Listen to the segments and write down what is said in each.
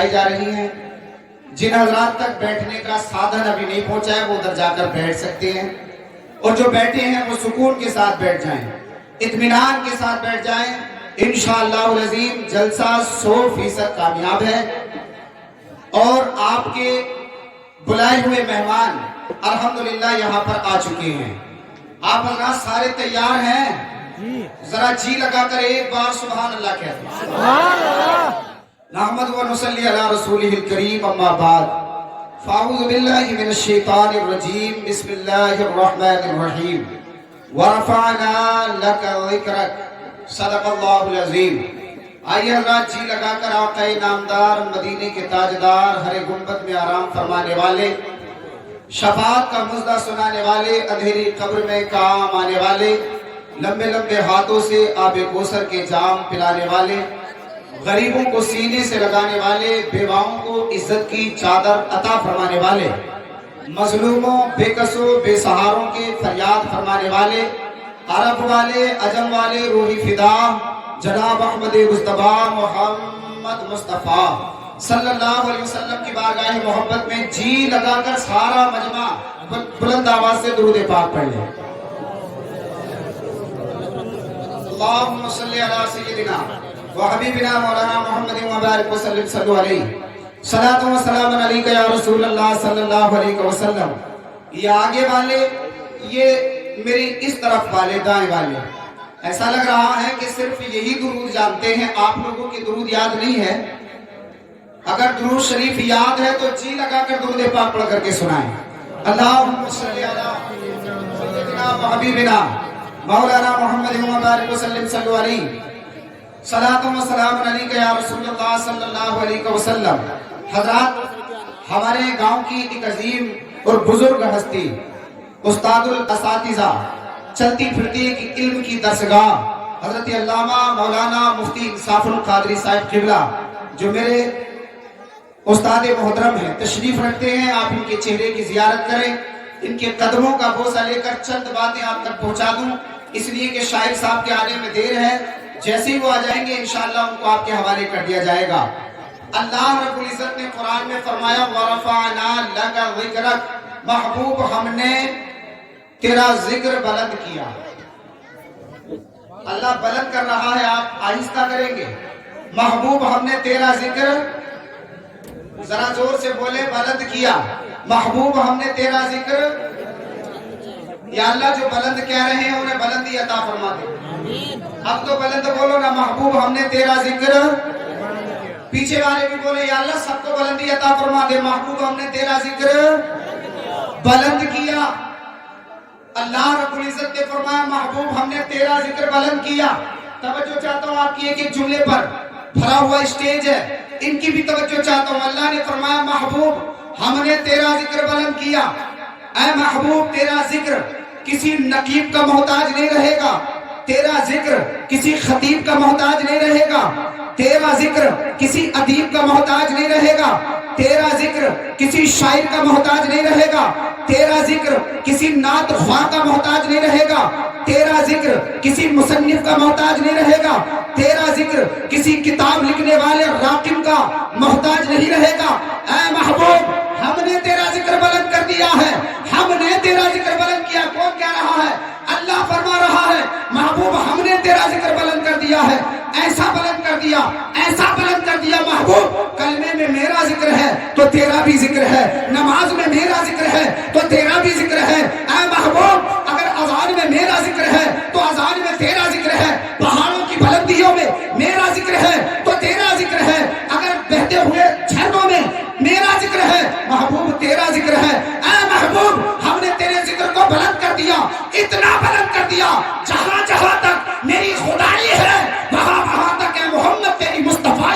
جا رہی ہیں. جن حضرات تک بیٹھنے کا سادھن ابھی نہیں پہنچا ہے وہ ادھر جا کر بیٹھ سکتے ہیں، اور جو بیٹھے ہیں وہ سکون کے ساتھ بیٹھ جائیں، اطمینان کے ساتھ بیٹھ جائیں. انشاءاللہ العظیم جلسہ 100% کامیاب ہے، اور آپ کے بلائے ہوئے مہمان الحمدللہ یہاں پر آ چکے ہیں. آپ حضرات سارے تیار ہیں؟ ذرا جی لگا کر ایک بار سبحان اللہ کہتے ہیں. سبحان اللہ. نحمد و نصلی علی رسولہ الکریم، اما بعد فاعوذ باللہ من الشیطان الرجیم، بسم اللہ الرحمن الرحیم. ورفعنا لک ذکرک، صدق اللہ العظیم. آئیے حضرات جی لگا کر آقا نامدار، مدینے کے تاجدار، ہر گنبد میں آرام فرمانے والے، شفاعت کا مژدہ سنانے والے، اندھیری قبر میں کام آنے والے، لمبے لمبے ہاتھوں سے آب کوثر کے جام پلانے والے، غریبوں کو سینے سے لگانے والے، بیواؤں کو عزت کی چادر عطا فرمانے والے، مظلوموں، بے کسوں، بے سہاروں کے فریاد فرمانے والے، عرب والے، عجم والے، روحی فدا جناب احمد مصطفیٰ محمد مصطفیٰ صلی اللہ علیہ وسلم کی بارگاہ محبت میں جی لگا کر سارا مجمع بلند آواز سے درود پاک پڑھ لیں. اللہم صلی علی سیدنا وحبیبنا مولانا محمد مبارک وسلم صلو علیہ. صلاۃ و سلام علیک یا رسول اللہ صلی اللہ علیہ وسلم. یہ آگے والے، یہ میری اس طرف والے، دائیں والے، ایسا لگ رہا ہے کہ صرف یہی درود جانتے ہیں، آپ لوگوں کی درود یاد نہیں ہے. اگر درود شریف یاد ہے تو جی لگا کر درود پاک پڑھ کر کے سنائیں. اللہم صلی علی سیدنا وحبیبنا مولانا محمد مبارک وسلم صلو علیہ. صلاۃ و سلام علیک یا رسول اللہ صلی اللہ علیہ وسلم. حضرات، ہمارے گاؤں کی ایک عظیم اور بزرگ ہستی، استاد الاساتذہ، چلتی پھرتی ایک علم کی درسگاہ، حضرت علامہ مولانا مفتی انصاف القادری صاحب قبلہ، جو میرے استاد محترم ہیں، تشریف رکھتے ہیں. آپ ان کے چہرے کی زیارت کریں، ان کے قدموں کا بوسہ لے کر چند باتیں آپ تک پہنچا دوں، اس لیے کہ شاعر صاحب کے آنے میں دیر ہے. جیسے ہی وہ آ جائیں گے انشاءاللہ ان کو آپ کے حوالے کر دیا جائے گا. اللہ رب العزت نے قرآن میں فرمایا وَرَفَعْنَا لَكَ ذِكْرَكَ، محبوب ہم نے تیرا ذکر بلند کیا. اللہ بلند کر رہا ہے، آپ آہستہ کریں گے. محبوب ہم نے تیرا ذکر، ذرا زور سے بولے، بلند کیا. محبوب ہم نے تیرا ذکر، یا اللہ جو بلند کہہ رہے ہیں انہیں بلندی عطا فرما دے. اب تو بلند بولو نا، محبوب ہم نے تیرا ذکر. پیچھے والے بھی بولے یا اللہ سب کو بلندی عطا فرما دے. محبوب ہم نے تیرا ذکر بلند کیا. اللہ رب العزت نے فرمایا محبوب ہم نے تیرا ذکر بلند کیا. توجہ چاہتا ہوں آپ کی ایک ایک جملے پر، بھرا ہوا اسٹیج ہے، ان کی بھی توجہ چاہتا ہوں. اللہ نے فرمایا محبوب ہم نے تیرا ذکر بلند کیا. اے محبوب تیرا ذکر کسی نقیب کا محتاج نہیں رہے گا، تیرا ذکر کسی خطیب کا محتاج نہیں رہے گا، تیرا ذکر کسی ادیب کا محتاج نہیں رہے گا، تیرا ذکر کسی شاعر کا محتاج نہیں رہے گا، تیرا ذکر کسی نعت خواہ کا محتاج نہیں رہے گا، تیرا ذکر کسی مصنف کا محتاج نہیں رہے گا، تیرا ذکر کسی کتاب لکھنے والے راقم کا محتاج نہیں رہے گا. اے محبوب ہم نے تیرا ذکر بلند کر دیا ہے، ہم نے تیرا ذکر بلند کیا. کون کہہ رہا ہے؟ اللہ فرما رہا ہے محبوب ہم نے تیرا ذکر بلند کر دیا ہے. ایسا بلند کر دیا، ایسا بلند کر دیا محبوب، کلمے میں میرا ذکر ہے تو تیرا بھی ذکر ہے، نماز میں میرا ذکر ہے تو تیرا بھی ذکر ہے. اے محبوب اگر اذان میں میرا ذکر ہے تو اذان میں تیرا ذکر ہے، پہاڑوں کی بلندیوں میں میرا ذکر ہے تو تیرا ذکر ہے، اگر بہتے ہوئے جھرنوں میں میرا ذکر ہے، محبوب تیرا ذکر ہے. اے محبوب ہم نے تیرے ذکر کو بلند کر دیا، اتنا بلند کر دیا جہاں جہاں تک میری خدائی ہے وہاں وہاں تک اے محمد تیری مصطفیٰ.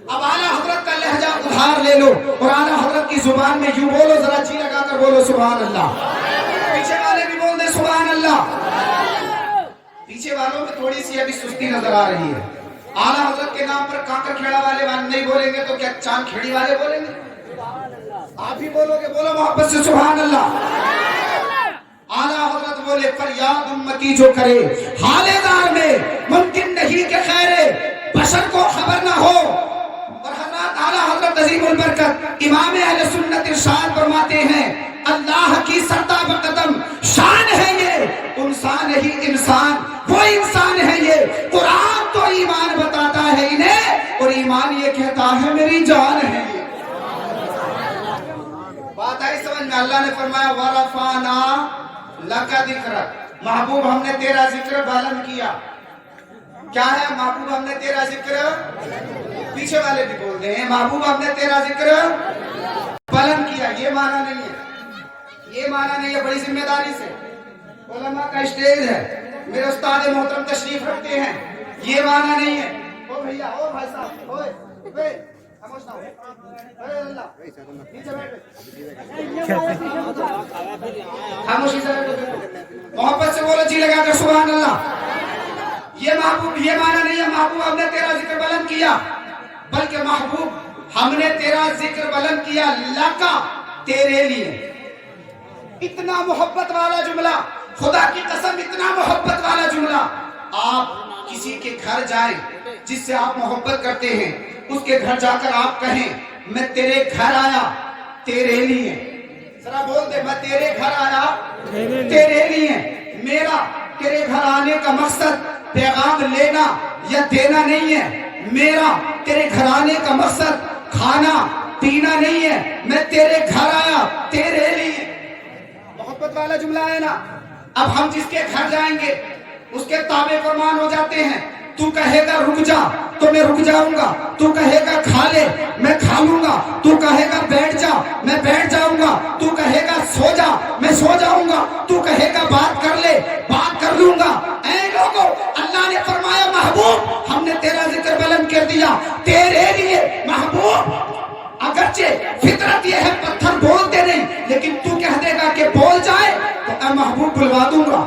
اب اعلیٰ حضرت کا لہجہ ادھار لے لو اور اعلیٰ حضرت کی زبان میں یوں بولو، ذرا جی لگا کر بولو سبحان اللہ. پیچھے والے بھی بول دے سبحان اللہ. پیچھے والوں میں تھوڑی سی ابھی سستی نظر آ رہی ہے. اعلیٰ حضرت کے نام پر کانکر کھیڑا والے نہیں بولیں گے تو کیا چاند کھیڑی والے بولیں گے؟ آپ ہی بولو گے، بولو محبت سے سبحان اللہ. اعلیٰ حضرت بولے فریاد امتی جو کرے حال دار میں ممکن نہیں کہ خیر بشر کو خبر نہ ہو. اور حضرت اعلیٰ حضرت عظیم البرکت امام اہل سنت ارشاد فرماتے ہیں اللہ کی سرتاب قدم شان ہے یہ انسان ہی انسان وہ انسان ہے یہ. قرآن تو ایمان بتاتا ہے انہیں اور ایمان یہ کہتا ہے میری جان ہے یہ. بات آئی سمجھ میں؟ اللہ نے فرمایا وَرَفَعْنَا لَكَ ذِكْرَكَ محبوب ہم نے تیرا ذکر بلند کیا. کیا ہے محبوب ہم نے تیرا ذکر؟ پیچھے والے بھی بول دیں محبوب ہم نے تیرا ذکر بلند کیا. یہ معنی نہیں ہے, یہ معنی نہیں ہے. بڑی ذمہ داری سے علماء کا اسٹیج ہے, میرے استاد محترم تشریف رکھتے ہیں. یہ معنی نہیں ہے. او بھیا, او بھائی صاحب, اوے خاموش نہ ہو. ارے اللہ نیچے بیٹھ, خاموشی سے بیٹھو, محبت سے بولو جی لگا کر سبحان اللہ. یہ محبوب یہ معنی نہیں ہے محبوب ہم نے تیرا ذکر بلند کیا, بلکہ محبوب ہم نے تیرا ذکر بلند کیا لکا تیرے لیے. اتنا محبت والا جملہ, خدا کی قسم اتنا محبت والا جملہ. آپ کسی کے گھر جائیں جس سے آپ محبت کرتے ہیں, اس کے گھر جا کر آپ کہیں میں تیرے گھر آیا تیرے لیے. ذرا بول دے میں تیرے گھر آیا تیرے لیے. میرا تیرے گھر آنے کا مقصد پیغام لینا یا دینا نہیں ہے. میرا تیرے گھر آنے کا مقصد کھانا پینا نہیں ہے. میں تیرے گھر آیا تیرے لیے. محبت والا جملہ ہے نا. اب ہم جس کے گھر جائیں گے اس کے تابع فرمان ہو جاتے ہیں. تو کہے گا رک جا تو میں رک جاؤں گا, تو کہے گا کھا لے میں کھا لوں گا, تو کہے گا بیٹھ جا میں بیٹھ جاؤں گا, تو کہے گا سو جا میں سو جاؤں گا, تو کہے گا بات کر لے بات کر لوں گا. اے لوگو, اللہ نے فرمایا محبوب ہم نے تیرا ذکر بلند کر دیا تیرے لیے. محبوب اگرچہ فطرت یہ ہے پتھر بولتے نہیں, لیکن تو کہہ دے گا کہ بول جائے تو اے محبوب بلوا دوں گا.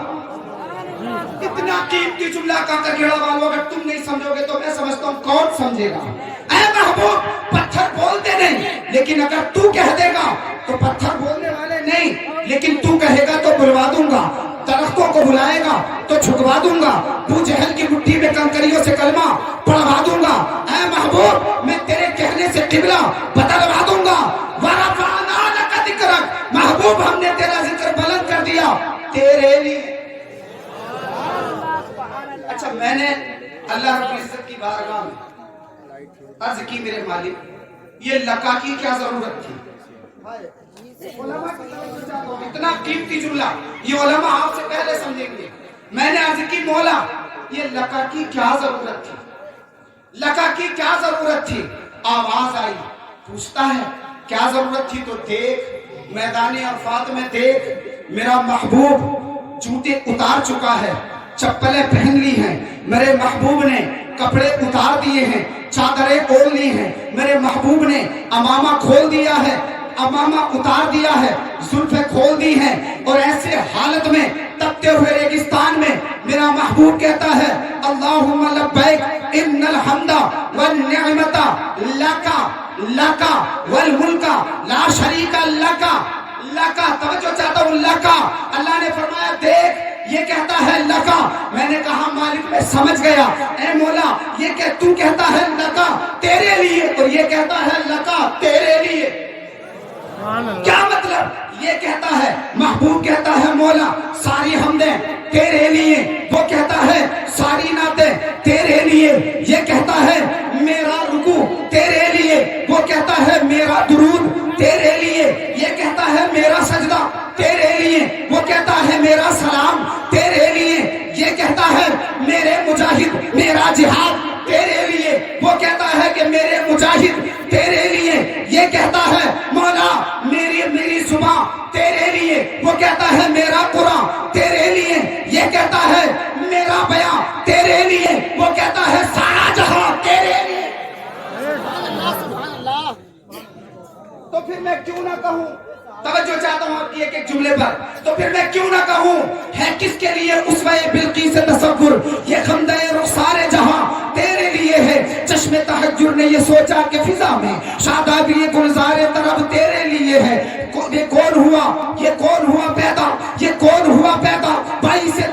اتنا قیمتی جملہ کہا گیڑا والو, اگر تم نہیں سمجھو گے تو میں سمجھتا ہوں کون سمجھے گا. اے محبوب پتھر بولتے نہیں, لیکن اگر تو کہہ دے گا تو پتھر بولنے والے نہیں, لیکن تو کہے گا تو بلوا دوں گا. درختوں کو بلائے گا تو چھکوا دوں گا. ابو جہل کی مٹھی میں کنکریوں سے کلمہ پڑھوا دوں گا. اے محبوب میں تیرے کہنے سے قبلہ بدلوا دوں گا. وَرَفَعْنَا لَكَ ذِكْرَكَ محبوب ہم نے تیرا ذکر بلند کر دیا تیرے لیے. اچھا میں نے اللہ رب العزت کی بارگاہ میں عرض کی میرے مالک یہ لکا کی کیا ضرورت تھی. اتنا قیمتی جملہ یہ علماء آپ سے پہلے سمجھیں گے. میں نے عرض کی مولا یہ لکا کی کیا ضرورت تھی, لکا کی کیا ضرورت تھی. آواز آئی, پوچھتا ہے کیا ضرورت تھی, تو دیکھ میدان عرفات میں دیکھ میرا محبوب جوتے اتار چکا ہے, چپلیں پہن لی ہیں, میرے محبوب نے کپڑے اتار دیے ہیں, چادریں اوڑھ لی ہیں, میرے محبوب نے امامہ کھول دیا ہے, امامہ اتار دیا ہے, زلفیں کھول دی ہیں. اور ایسے حالت میں تپتے ہوئے ریگستان میں میرا محبوب کہتا ہے اللہم لبیک ان الحمد والنعمت لکا لکا والملک لا شریک لکا لکا. توجہ چاہتا ہوں لکا. اللہ نے فرمایا دیکھ یہ کہتا ہے لکا. میں نے کہا مالک میں سمجھ گیا. اے مولا یہ کہ تو کہتا ہے لکا تیرے لیے اور یہ کہتا ہے لکا تیرے لیے, کیا مطلب؟ یہ کہتا ہے محبوب کہتا ہے مولا ساری حمدیں تیرے لیے, وہ کہتا ہے ساری نعتیں تیرے لیے, یہ کہتا ہے میرا رکوع تیرے لیے, وہ کہتا ہے میرا درود تیرے لیے, یہ کہتا ہے میرا سجدہ تیرے لیے, وہ کہتا ہے میرا سلام تیرے لیے, یہ کہتا ہے میرے مجاہد میرا جہاد تیرے لیے, وہ کہتا ہے کہ میرے مجاہد تیرے لیے, یہ کہتا ہے مولا میری صبح تیرے لیے, وہ کہتا ہے میرا قرآن تیرے لیے, یہ کہتا ہے میرا بیان تیرے لیے, وہ کہتا ہے سارا جہاں تیرے لیے. تو پھر میں کیوں نہ کہوں, توجہ چاہتا ہوں آپ کی ایک ایک جملے پر, تو پھر میں کیوں نہ کہوں ہے کس کے لیے اسوہ بلقیس تصور, یہ خمدہ رخسار جہاں تیرے لیے ہے. چشم تحجر نے یہ سوچا کہ فضا میں شادابی گلزار طرب تیرے لیے ہے. یہ کون ہوا پیدا, یہ کون ہوا پیدا, باعث